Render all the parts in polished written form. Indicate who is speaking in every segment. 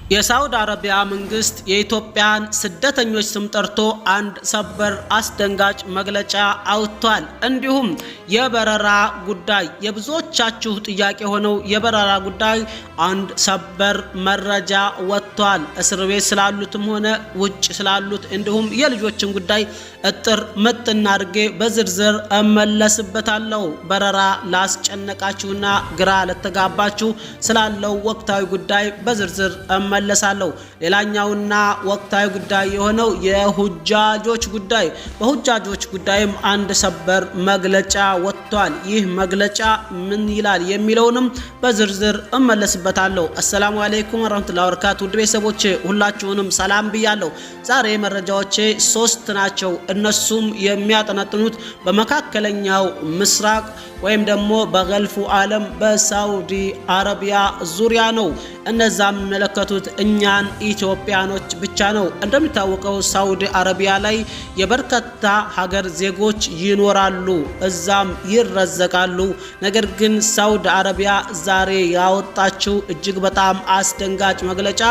Speaker 1: የሳውዲ አረቢያ መንግስት የኢትዮጵያን ስደተኞች ስም ጠርቶ አንድ ሰበር አስደንጋጭ መግለጫ አውጥቷል። እንዲሁም የበረራ ጉዳይ የብዙዎቻችሁ ጥያቄ ሆነው የበረራ ጉዳይ አንድ ሰበር መረጃ ወጥቷል። እስር ቤት ስላሉትም ሆነ ውጭ ስላሉት እንዲሁም የልጆችን ጉዳይ እጥር ምጥን አድርጌ በዝርዝር እመለስበታለሁ። በረራ ላስጨነቃችሁና ግራ ለተጋባችሁ ስላለው ወቅታዊ ጉዳይ በዝርዝር መለሳለሁ። ሌላኛውና ወቅታዊ ጉዳይ የሆነው የሁጃጆች ጉዳይ በሁጃጆች ጉዳይም አንድ ሰበር መግለጫ ወጥቷል። ይህ መግለጫ ምን ይላል የሚለውንም በዝርዝር እመለስበታለሁ። አሰላሙ አለይኩም ወራህመቱላሂ ወበረካቱ። ውድ ቤተሰቦቼ ሁላችሁንም ሰላም ብያለሁ። ዛሬ መረጃዎቼ 3 ናቸው። እነሱም የሚያጠነጥኑት በመካከለኛው ምስራቅ ወይም ደግሞ በገልፉ ዓለም በሳውዲ አረቢያ ዙሪያ ነው። እነዛም የሚመለከቱት እኛን ኢትዮጵያኖች ብቻ ነው። እንደሚታወቀው ሳውዲ አረቢያ ላይ የበርካታ ሀገር ዜጎች ይኖራሉ፣ እዛም ይረዘቃሉ። ነገር ግን ሳውዲ አረቢያ ዛሬ ያወጣችው እጅግ በጣም አስደንጋጭ መግለጫ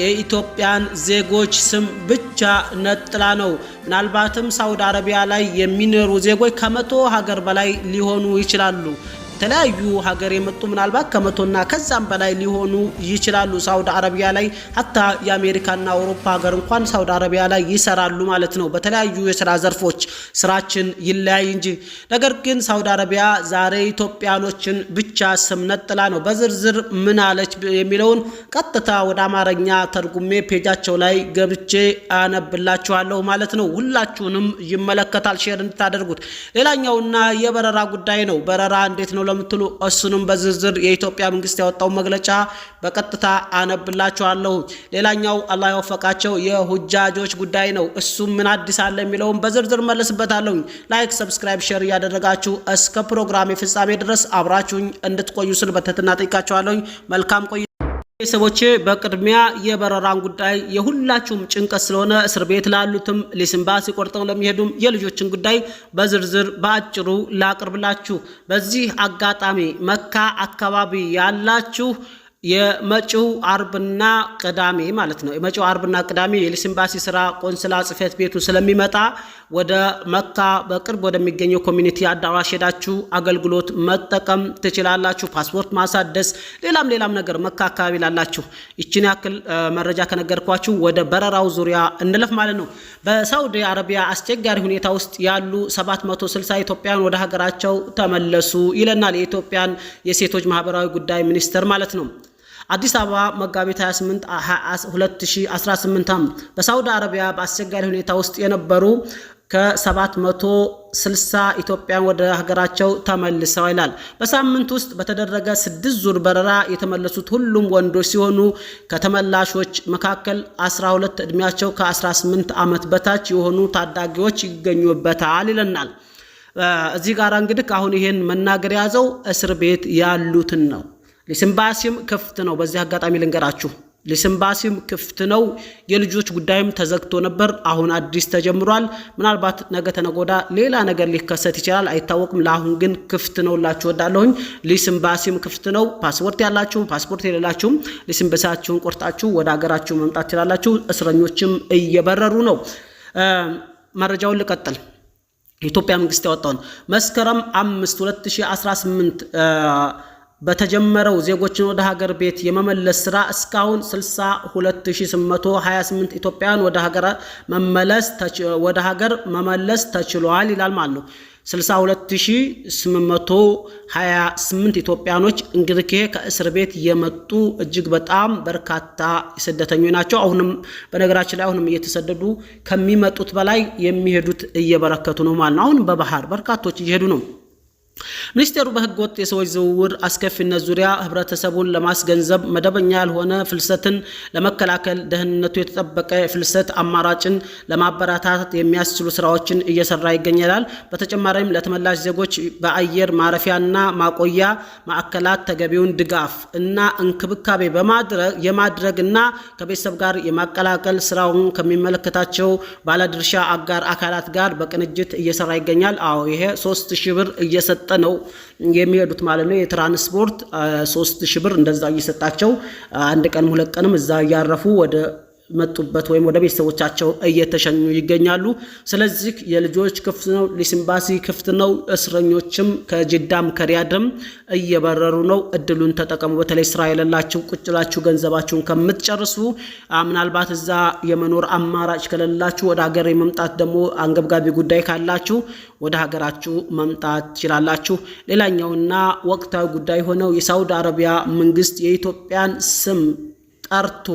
Speaker 1: የኢትዮጵያን ዜጎች ስም ብቻ ነጥላ ነው። ምናልባትም ሳውዲ አረቢያ ላይ የሚኖሩ ዜጎች ከ100 ሀገር በላይ ሊሆኑ ይችላሉ። የተለያዩ ሀገር የመጡ ምናልባት ከ100ና ከዛም በላይ ሊሆኑ ይችላሉ። ሳውዲ አረቢያ ላይ ሀታ የአሜሪካና አውሮፓ ሀገር እንኳን ሳውዲ አረቢያ ላይ ይሰራሉ ማለት ነው። በተለያዩ የሥራ ዘርፎች ስራችን ይለያይ እንጂ። ነገር ግን ሳውዲ አረቢያ ዛሬ ኢትዮጵያኖችን ብቻ ስም ነጥላ ነው። በዝርዝር ምን አለች የሚለውን ቀጥታ ወደ አማርኛ ተርጉሜ ፔጃቸው ላይ ገብቼ አነብላችኋለሁ ማለት ነው። ሁላችሁንም ይመለከታል፣ ሼር እንድታደርጉት። ሌላኛውና የበረራ ጉዳይ ነው። በረራ እንዴት ነው ለምትሉ እሱንም በዝርዝር የኢትዮጵያ መንግስት ያወጣው መግለጫ በቀጥታ አነብላችኋለሁ። ሌላኛው አላህ ያወፈቃቸው የሁጃጆች ጉዳይ ነው። እሱም ምን አዲስ አለ የሚለውን በዝርዝር መለስበታለሁ። ላይክ፣ ሰብስክራይብ፣ ሼር ያደረጋችሁ እስከ ፕሮግራም ፍጻሜ ድረስ አብራችሁኝ እንድትቆዩ ስል በትህትና ጠይቃችኋለሁ። መልካም ቆይ ሰቦቼ። በቅድሚያ የበረራን ጉዳይ የሁላችሁም ጭንቀት ስለሆነ እስር ቤት ላሉትም ሊስምባሲ ቆርጠው ለሚሄዱም የልጆችን ጉዳይ በዝርዝር በአጭሩ ላቅርብላችሁ። በዚህ አጋጣሚ መካ አካባቢ ያላችሁ የመጪው አርብና ቅዳሜ ማለት ነው። የመጪው አርብና ቅዳሜ የሊስምባሲ ስራ ቆንስላ ጽፈት ቤቱ ስለሚመጣ ወደ መካ በቅርብ ወደሚገኘው ኮሚኒቲ አዳራሽ ሄዳችሁ አገልግሎት መጠቀም ትችላላችሁ። ፓስፖርት ማሳደስ፣ ሌላም ነገር መካ አካባቢ ላላችሁ ይችን ያክል መረጃ ከነገርኳችሁ ወደ በረራው ዙሪያ እንለፍ ማለት ነው። በሳውዲ አረቢያ አስቸጋሪ ሁኔታ ውስጥ ያሉ 760 ኢትዮጵያውያን ወደ ሀገራቸው ተመለሱ ይለናል የኢትዮጵያን የሴቶች ማህበራዊ ጉዳይ ሚኒስቴር ማለት ነው። አዲስ አበባ መጋቢት 28 2018 በሳውዲ አረቢያ በአስቸጋሪ ሁኔታ ውስጥ የነበሩ ከ760 ኢትዮጵያን ወደ ሀገራቸው ተመልሰው ይላል። በሳምንት ውስጥ በተደረገ 6 ዙር በረራ የተመለሱት ሁሉም ወንዶች ሲሆኑ ከተመላሾች መካከል 12 እድሜያቸው ከ18 ዓመት በታች የሆኑ ታዳጊዎች ይገኙበታል ይለናል። እዚህ ጋር እንግዲህ አሁን ይሄን መናገር ያዘው እስር ቤት ያሉትን ነው። ሊስምባሲም ክፍት ነው። በዚህ አጋጣሚ ልንገራችሁ፣ ሊስምባሲም ክፍት ነው። የልጆች ጉዳይም ተዘግቶ ነበር፣ አሁን አዲስ ተጀምሯል። ምናልባት ነገ ተነጎዳ ሌላ ነገር ሊከሰት ይችላል፣ አይታወቅም። ለአሁን ግን ክፍት ነው ላችሁ ወዳለሁኝ። ሊስምባሲም ክፍት ነው። ፓስፖርት ያላችሁ ፓስፖርት የሌላችሁም ሊስምባሲያችሁን ቆርጣችሁ ወደ ሀገራችሁ መምጣት ትችላላችሁ። እስረኞችም እየበረሩ ነው። መረጃውን ልቀጥል። የኢትዮጵያ መንግስት ያወጣውን መስከረም 5 2018 በተጀመረው ዜጎችን ወደ ሀገር ቤት የመመለስ ስራ እስካሁን 62828 ኢትዮጵያውያን ወደ ሀገር መመለስ ተችሏል ይላል ማለት ነው። 62828 ኢትዮጵያኖች እንግዲህ ከእስር ቤት የመጡ እጅግ በጣም በርካታ ስደተኞች ናቸው። አሁንም በነገራችን ላይ አሁንም እየተሰደዱ ከሚመጡት በላይ የሚሄዱት እየበረከቱ ነው ማለት ነው። አሁን በባህር በርካቶች እየሄዱ ነው። ሚኒስቴሩ በህገ ወጥ የሰዎች ዝውውር አስከፊነት ዙሪያ ህብረተሰቡን ለማስገንዘብ መደበኛ ያልሆነ ፍልሰትን ለመከላከል ደህንነቱ የተጠበቀ ፍልሰት አማራጭን ለማበረታታት የሚያስችሉ ስራዎችን እየሰራ ይገኛል። በተጨማሪም ለተመላሽ ዜጎች በአየር ማረፊያና ማቆያ ማዕከላት ተገቢውን ድጋፍ እና እንክብካቤ የማድረግና ከቤተሰብ ጋር የማቀላቀል ስራውን ከሚመለከታቸው ባለድርሻ አጋር አካላት ጋር በቅንጅት እየሰራ ይገኛል። አዎ ይሄ 3000 ብር እየሰጠ እየተሰጠ ነው የሚሄዱት ማለት ነው። የትራንስፖርት 3000 ብር እንደዛ እየሰጣቸው አንድ ቀን 2 ቀንም እዛ እያረፉ ወደ መጡበት ወይም ወደ ቤተሰቦቻቸው እየተሸኙ ይገኛሉ። ስለዚህ የልጆች ክፍት ነው፣ ሊሲምባሲ ክፍት ነው። እስረኞችም ከጅዳም ከሪያድም እየበረሩ ነው። እድሉን ተጠቀሙ። በተለይ ስራ የሌላችሁ ቁጭ ብላችሁ ገንዘባችሁን ከምትጨርሱ ምናልባት እዛ የመኖር አማራጭ ከሌላችሁ ወደ ሀገር የመምጣት ደግሞ አንገብጋቢ ጉዳይ ካላችሁ ወደ ሀገራችሁ መምጣት ትችላላችሁ። ሌላኛውና ወቅታዊ ጉዳይ ሆነው የሳውዲ አረቢያ መንግስት የኢትዮጵያን ስም ጠርቶ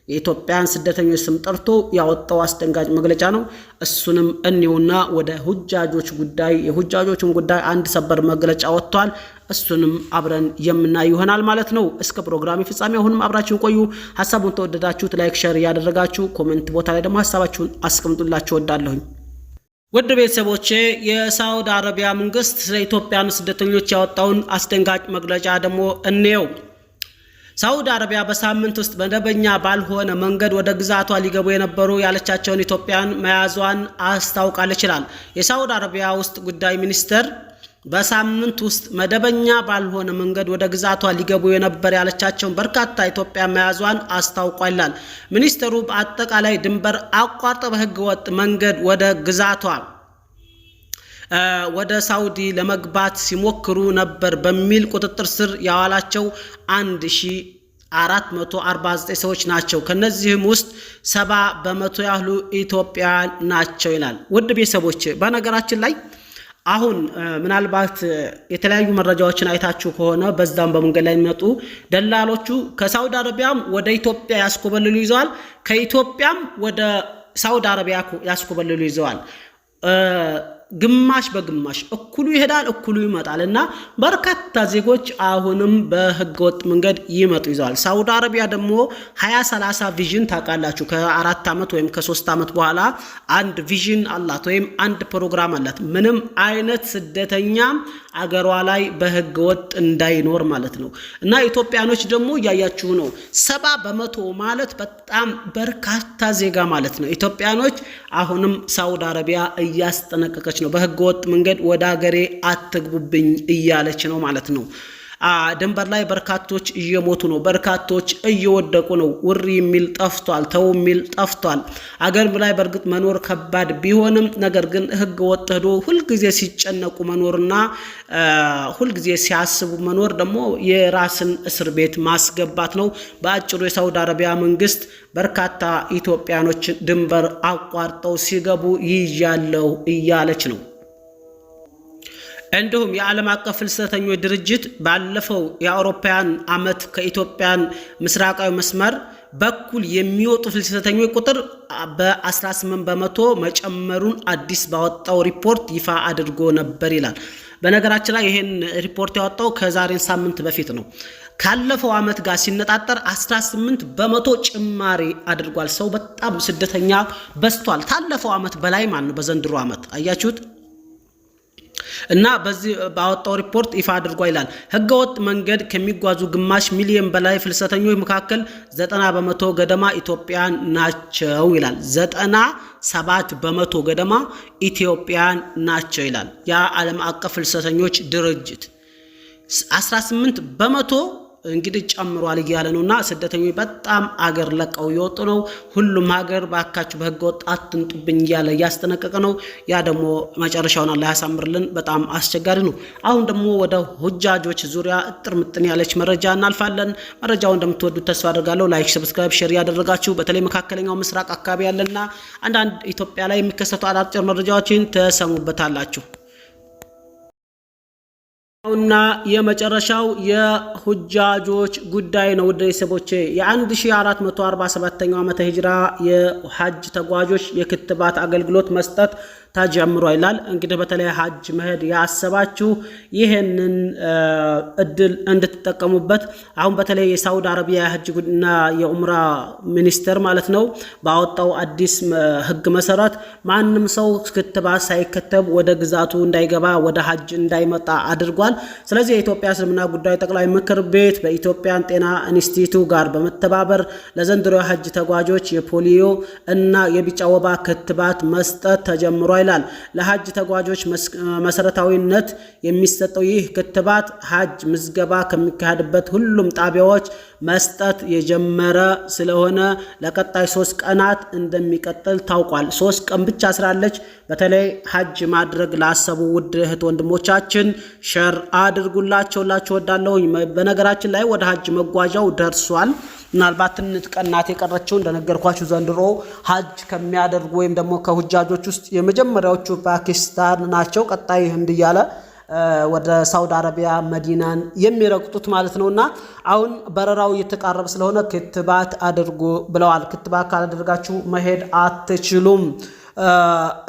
Speaker 1: የኢትዮጵያን ስደተኞች ስም ጠርቶ ያወጣው አስደንጋጭ መግለጫ ነው። እሱንም እኒውና ወደ ሁጃጆች ጉዳይ የሁጃጆችን ጉዳይ አንድ ሰበር መግለጫ ወጥቷል። እሱንም አብረን የምናይ ይሆናል ማለት ነው። እስከ ፕሮግራም ፍጻሜ አሁንም አብራችሁን ቆዩ። ሐሳቡን ተወደዳችሁት ላይክ ሼር ያደረጋችሁ ኮሜንት ቦታ ላይ ደግሞ ሐሳባችሁን አስቀምጡላችሁ ወዳለሁኝ። ውድ ቤተሰቦቼ የሳውዲ አረቢያ መንግስት ስለ ኢትዮጵያን ስደተኞች ያወጣውን አስደንጋጭ መግለጫ ደግሞ እንየው። ሳውዲ አረቢያ በሳምንት ውስጥ መደበኛ ባልሆነ መንገድ ወደ ግዛቷ ሊገቡ የነበሩ ያለቻቸውን ኢትዮጵያን መያዟን አስታውቃለች ይላል። የሳውዲ አረቢያ ውስጥ ጉዳይ ሚኒስቴር በሳምንት ውስጥ መደበኛ ባልሆነ መንገድ ወደ ግዛቷ ሊገቡ የነበር ያለቻቸውን በርካታ ኢትዮጵያ መያዟን አስታውቋል ይላል። ሚኒስቴሩ በአጠቃላይ ድንበር አቋርጠው በህገ ወጥ መንገድ ወደ ግዛቷ ወደ ሳውዲ ለመግባት ሲሞክሩ ነበር በሚል ቁጥጥር ስር ያዋላቸው 1449 ሰዎች ናቸው። ከነዚህም ውስጥ 70% ያህሉ ኢትዮጵያውያን ናቸው ይላል። ውድ ቤተሰቦች በነገራችን ላይ አሁን ምናልባት የተለያዩ መረጃዎችን አይታችሁ ከሆነ በዛም በመንገድ ላይ የሚመጡ ደላሎቹ ከሳውዲ አረቢያም ወደ ኢትዮጵያ ያስኮበልሉ ይዘዋል፣ ከኢትዮጵያም ወደ ሳውዲ አረቢያ ያስኮበልሉ ይዘዋል። ግማሽ በግማሽ እኩሉ ይሄዳል እኩሉ ይመጣል እና በርካታ ዜጎች አሁንም በህገወጥ መንገድ ይመጡ ይዘዋል። ሳውዲ አረቢያ ደግሞ 2030 ቪዥን ታውቃላችሁ፣ ከ4 ዓመት ወይም ከ3 ዓመት በኋላ አንድ ቪዥን አላት ወይም አንድ ፕሮግራም አላት። ምንም አይነት ስደተኛ አገሯ ላይ በህገወጥ እንዳይኖር ማለት ነው። እና ኢትዮጵያኖች ደግሞ እያያችሁ ነው። 70% ማለት በጣም በርካታ ዜጋ ማለት ነው። ኢትዮጵያኖች አሁንም ሳውዲ አረቢያ እያስጠነቀቀች ነው። በህገወጥ መንገድ ወደ ሀገሬ አትግቡብኝ እያለች ነው ማለት ነው። ድንበር ላይ በርካቶች እየሞቱ ነው፣ በርካቶች እየወደቁ ነው። ውሪ የሚል ጠፍቷል፣ ተው የሚል ጠፍቷል። አገር ላይ በእርግጥ መኖር ከባድ ቢሆንም ነገር ግን ህገ ወጥ ሄዶ ሁልጊዜ ሲጨነቁ መኖርና ሁልጊዜ ሲያስቡ መኖር ደግሞ የራስን እስር ቤት ማስገባት ነው። በአጭሩ የሳውዲ አረቢያ መንግስት በርካታ ኢትዮጵያኖች ድንበር አቋርጠው ሲገቡ ይያለው እያለች ነው። እንዲሁም የዓለም አቀፍ ፍልሰተኞች ድርጅት ባለፈው የአውሮፓውያን ዓመት ከኢትዮጵያን ምስራቃዊ መስመር በኩል የሚወጡ ፍልሰተኞች ቁጥር በ18% መጨመሩን አዲስ ባወጣው ሪፖርት ይፋ አድርጎ ነበር ይላል። በነገራችን ላይ ይሄን ሪፖርት ያወጣው ከዛሬ ሳምንት በፊት ነው። ካለፈው ዓመት ጋር ሲነጣጠር 18% ጭማሪ አድርጓል። ሰው በጣም ስደተኛ በዝቷል። ካለፈው ዓመት በላይ ማለት ነው በዘንድሮ ዓመት አያችሁት። እና በዚህ ባወጣው ሪፖርት ይፋ አድርጓል ይላል። ህገወጥ መንገድ ከሚጓዙ ግማሽ ሚሊዮን በላይ ፍልሰተኞች መካከል 90% ገደማ ኢትዮጵያን ናቸው ይላል። 97% ገደማ ኢትዮጵያን ናቸው ይላል ያ ዓለም አቀፍ ፍልሰተኞች ድርጅት። 18% እንግዲህ ጨምሯል እያለ ነውና ስደተኞች በጣም አገር ለቀው ይወጡ ነው። ሁሉም ሀገር ባካችሁ በህገወጥ አትንጡብኝ እያለ ያስጠነቀቀ ነው። ያ ደግሞ መጨረሻውን አላህ ያሳምርልን። በጣም አስቸጋሪ ነው። አሁን ደግሞ ወደ ሁጃጆች ዙሪያ እጥር ምጥን ያለች መረጃ እናልፋለን። መረጃውን እንደምትወዱት ተስፋ አድርጋለሁ። ላይክ፣ ሰብስክራይብ፣ ሼር ያደረጋችሁ በተለይ መካከለኛው ምስራቅ አካባቢ ያለና አንዳንድ ኢትዮጵያ ላይ የሚከሰቱ አዳዲስ መረጃዎችን ተሰሙበታላችሁ። እና የመጨረሻው የሁጃጆች ጉዳይ ነው። ውድ ቤተሰቦቼ የ1447ኛው ዓመተ ሂጅራ የሐጅ ተጓዦች የክትባት አገልግሎት መስጠት ተጀምሯል ይላል። እንግዲህ በተለይ ሐጅ መሄድ ያሰባችሁ ይሄንን እድል እንድትጠቀሙበት አሁን በተለይ የሳውዲ አረቢያ ሐጅና የኡምራ ሚኒስቴር ማለት ነው ባወጣው አዲስ ህግ መሰረት ማንም ሰው ክትባት ሳይከተብ ወደ ግዛቱ እንዳይገባ ወደ ሐጅ እንዳይመጣ አድርጓል። ስለዚህ የኢትዮጵያ እስልምና ጉዳዮች ጠቅላይ ምክር ቤት በኢትዮጵያን ጤና ኢንስቲትዩት ጋር በመተባበር ለዘንድሮ ሐጅ ተጓዦች የፖሊዮ እና የቢጫ ወባ ክትባት መስጠት ተጀምሯል። ይላል። ለሐጅ ተጓዦች መሰረታዊነት የሚሰጠው ይህ ክትባት ሐጅ ምዝገባ ከሚካሄድበት ሁሉም ጣቢያዎች መስጠት የጀመረ ስለሆነ ለቀጣይ 3 ቀናት እንደሚቀጥል ታውቋል። 3 ቀን ብቻ ስላለች በተለይ ሐጅ ማድረግ ላሰቡ ውድ እህት ወንድሞቻችን ሸር አድርጉላቸውላችሁ ወዳለሁኝ። በነገራችን ላይ ወደ ሐጅ መጓዣው ደርሷል። ምናልባት ትንሽ ቀናት የቀረችው እንደነገርኳችሁ ዘንድሮ ሐጅ ከሚያደርጉ ወይም ደግሞ ከሁጃጆች ውስጥ የመጀመሪያዎቹ ፓኪስታን ናቸው። ቀጣይ ህንድ እያለ ወደ ሳውዲ አረቢያ መዲናን የሚረግጡት ማለት ነውና አሁን በረራው እየተቃረበ ስለሆነ ክትባት አድርጉ ብለዋል። ክትባት ካላደረጋችሁ መሄድ አትችሉም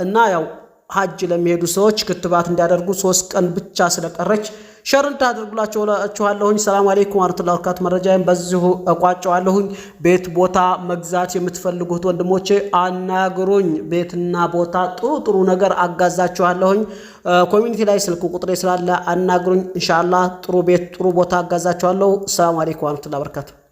Speaker 1: እና ያው ሐጅ ለሚሄዱ ሰዎች ክትባት እንዲያደርጉ 3 ቀን ብቻ ስለቀረች ሸር እንድታደርጉላችኋለሁኝ። ሰላም አለይኩም ወራህመቱላሂ ወበረካቱ። መረጃዬን በዚሁ እቋጨዋለሁኝ። ቤት ቦታ መግዛት የምትፈልጉት ወንድሞቼ አናግሩኝ። ቤትና ቦታ ጥሩ ነገር አጋዛችኋለሁኝ። ኮሚኒቲ ላይ ስልክ ቁጥሬ ስላለ አናግሩኝ። ኢንሻአላህ ጥሩ ቤት ጥሩ ቦታ አጋዛችኋለሁ። ሰላም አለይኩም ወራህመቱላሂ ወበረካቱ።